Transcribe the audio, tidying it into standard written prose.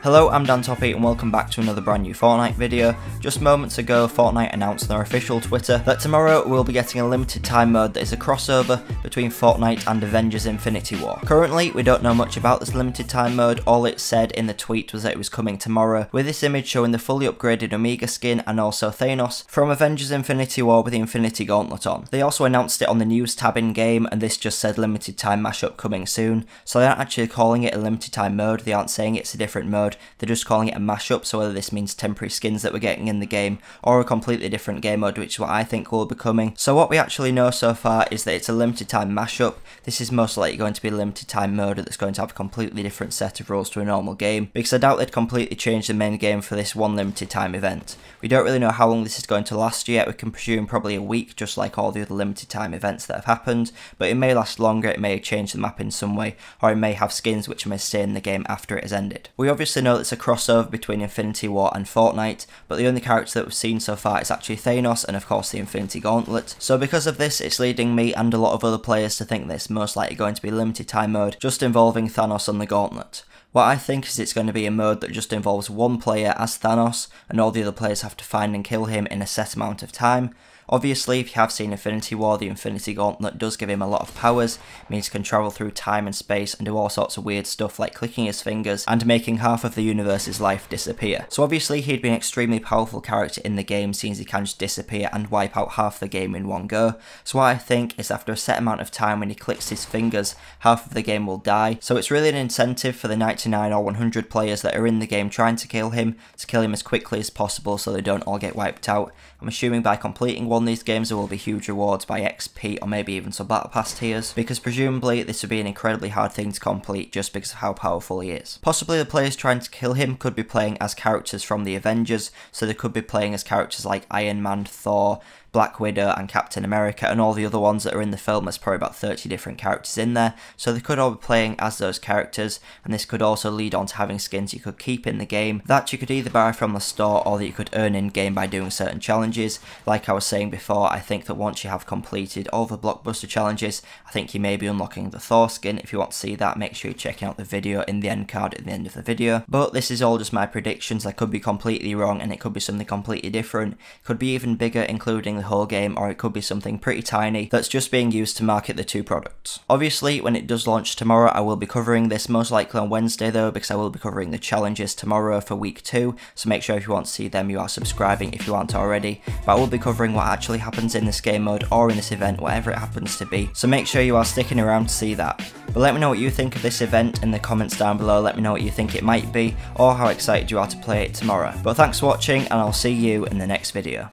Hello, I'm Dan Toppy and welcome back to another brand new Fortnite video. Just moments ago, Fortnite announced on their official Twitter that tomorrow we'll be getting a limited time mode that is a crossover between Fortnite and Avengers Infinity War. Currently, we don't know much about this limited time mode. All it said in the tweet was that it was coming tomorrow, with this image showing the fully upgraded Omega skin and also Thanos from Avengers Infinity War with the Infinity Gauntlet on. They also announced it on the news tab in game, and this just said limited time mashup coming soon, so they aren't actually calling it a limited time mode. They aren't saying it's a different mode. They're just calling it a mashup, so whether this means temporary skins that we're getting in the game or a completely different game mode, which is what I think will be coming. So what we actually know so far is that it's a limited time mashup. This is most likely going to be a limited time mode that's going to have a completely different set of rules to a normal game, because I doubt they'd completely change the main game for this one limited time event. We don't really know how long this is going to last yet. We can presume probably a week, just like all the other limited time events that have happened, but it may last longer, it may change the map in some way, or it may have skins which may stay in the game after it has ended. We obviously know it's a crossover between Infinity War and Fortnite, but the only character that we've seen so far is actually Thanos and of course the Infinity Gauntlet. So because of this, it's leading me and a lot of other players to think that it's most likely going to be limited time mode just involving Thanos and the Gauntlet. What I think is it's going to be a mode that just involves one player as Thanos, and all the other players have to find and kill him in a set amount of time. Obviously, if you have seen Infinity War, the Infinity Gauntlet does give him a lot of powers. It means he can travel through time and space and do all sorts of weird stuff like clicking his fingers and making half of the universe's life disappear. So obviously he'd be an extremely powerful character in the game, since he can just disappear and wipe out half the game in one go. So what I think is after a set amount of time when he clicks his fingers, half of the game will die. So it's really an incentive for the 99 or 100 players that are in the game trying to kill him as quickly as possible so they don't all get wiped out. I'm assuming by completing one of these games there will be huge rewards by XP or maybe even some battle pass tiers, because presumably this would be an incredibly hard thing to complete just because of how powerful he is. Possibly the players trying to kill him could be playing as characters from the Avengers, so they could be playing as characters like Ironman, Thor, Black Widow and Captain America, and all the other ones that are in the film. There's probably about 30 different characters in there, so they could all be playing as those characters, and this could also lead on to having skins you could keep in the game that you could either buy from the store or that you could earn in game by doing certain challenges. Like I was saying before, I think that once you have completed all the blockbuster challenges, I think you may be unlocking the Thor skin. If you want to see that, make sure you're checking out the video in the end card at the end of the video. But this is all just my predictions. I could be completely wrong, and it could be something completely different. It could be even bigger, including the whole game, or it could be something pretty tiny that's just being used to market the two products. Obviously, when it does launch tomorrow, I will be covering this, most likely on Wednesday though, because I will be covering the challenges tomorrow for week 2, so make sure if you want to see them you are subscribing if you aren't already. But I will be covering what actually happens in this game mode or in this event, whatever it happens to be, so make sure you are sticking around to see that. But let me know what you think of this event in the comments down below. Let me know what you think it might be, or how excited you are to play it tomorrow. But thanks for watching, and I'll see you in the next video.